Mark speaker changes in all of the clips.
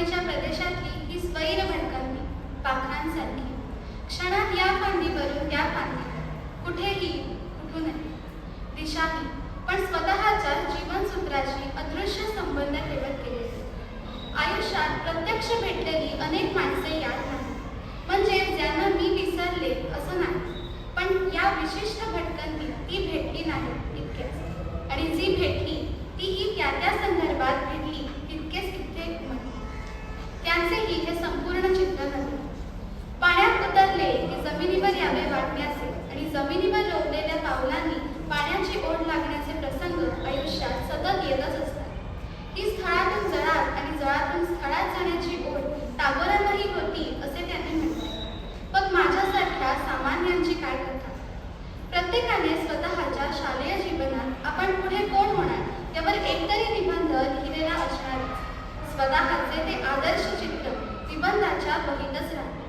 Speaker 1: पलीकडच्या प्रदेशातली ही स्वैर भटकंती पाखरांसारखी क्षणात या फांदीवरून त्या फांदीवर, कुठेही कुठूनही दिशाही, पण स्वतःच्या जीवनसूत्राशी अदृश्य संबंध ठेवत गेलेली. आयुष्यात प्रत्यक्ष भेटलेली अनेक माणसे याद नाही, म्हणजे ज्यांना मी विसरले असं नाही, पण या विशिष्ट भटकंतीत ती भेटली नाही इतकेच, आणि जी भेटली तीही त्या संदर्भात भेटली तितकेच कित्येक मन. त्यांचेही हे संपूर्ण चित्र नव्हे. पाण्यात उतरले की जमिनीवर यावे वाटण्याचे आणि जमिनीवर रोवलेल्या पावलांनी पाण्याची ओढ लागण्याचे प्रसंग आयुष्यात सतत येतच असतात. ही स्थळातून जळात आणि जळातून स्थळात जाण्याची ओढ टागोरांनाही होती असे त्यांनी म्हटले. मग माझ्यासारख्या सामान्यांची काय कथा? प्रत्येकाने स्वतःच्या शालेय जीवनात आपण पुढे कोण होणार यावर एकतरी निबंध लिहिलेला असणारच. स्वतःचे ते आदर्श चित्र निबंधाच्या वहीतच राहते.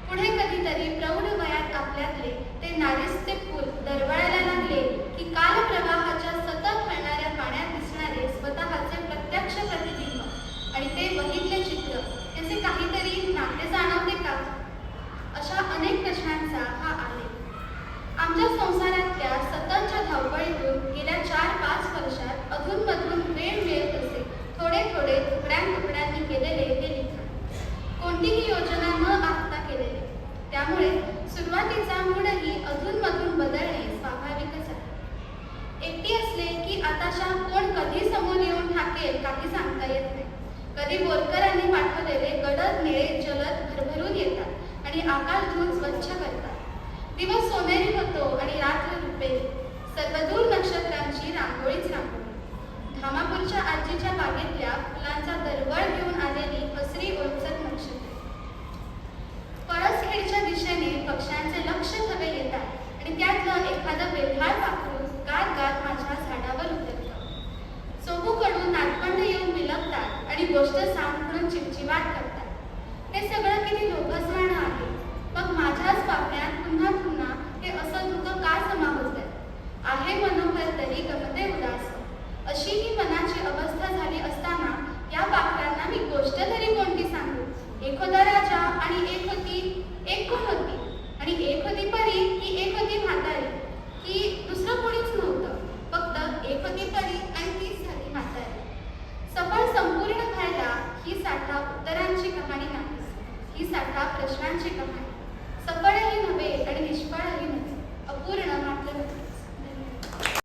Speaker 1: पुढे कधीतरी प्रौढ वयात आपल्यातले ते नारिस्ते फूल दरवळायला लागले की कालप्रवाहाच्या सतत हलणाऱ्या पाण्यात दिसणारे स्वतःचे प्रत्यक्ष प्रतिबिंब आणि ते वहीतले चित्र याचे काहीतरी नाते जाणवते का? अशा अनेक प्रश्नांचा हा आलेख. आमच्या संसारातल्या सततच्या धावपळीतून गेल्या 4-5 वर्षात अधूनमधून वेळ मिळेल तसे थोडे थोडे तुकड्यांनी केलेले हे लिखाण. कोणतीही योजना न आखता केलेले, त्यामुळे सुरुवातीचा मूडही अधूनमधून बदलणे स्वाभाविकच आहे. एकटी असले की आताशा कोण कधी समोर येऊन ठाकेल काही सांगता येत नाही. कधी बोरकरांनी पाठवलेले गडद निळे जलद भरभरून येतात आणि आकाश धुवून स्वच्छ करतात. दिवस सोनेरी होतो आणि रात्र रुपेरी. सर्वदूर नक्षत्रांची रांगोळीच रांगोळी. धामापूरच्या आजीच्या बागेतल्या फुलांचा दरवळ घेऊन आलेली हसरी ओलसर नक्षत्रे. पळसखेडच्या दिशेने पक्ष्यांचे लक्ष थवे येतात आणि त्यातलं एखादं बेल्हाळ पाखरू गात गात माझ्या झाडावर उतरतं. चोबूकडून नातवंड येऊन विलपतात आणि गोष्ट सांग म्हणून चिमचिवाट करतात. हे सगळं किती लोभसवाणं आहे. मग माझ्याच पापण्यात पुन्हा पुन्हा हे असं दुःख का जमा होतंय? आहे मनोहर तरी गमते उदास. अशी ही मनाची अवस्था झाली असताना या पाखरांना मी गोष्ट तरी कोणती सांगू? एक होता राजा आणि एक होती, एक कोण होती? आणि एक होती परी की एक होती म्हातारी?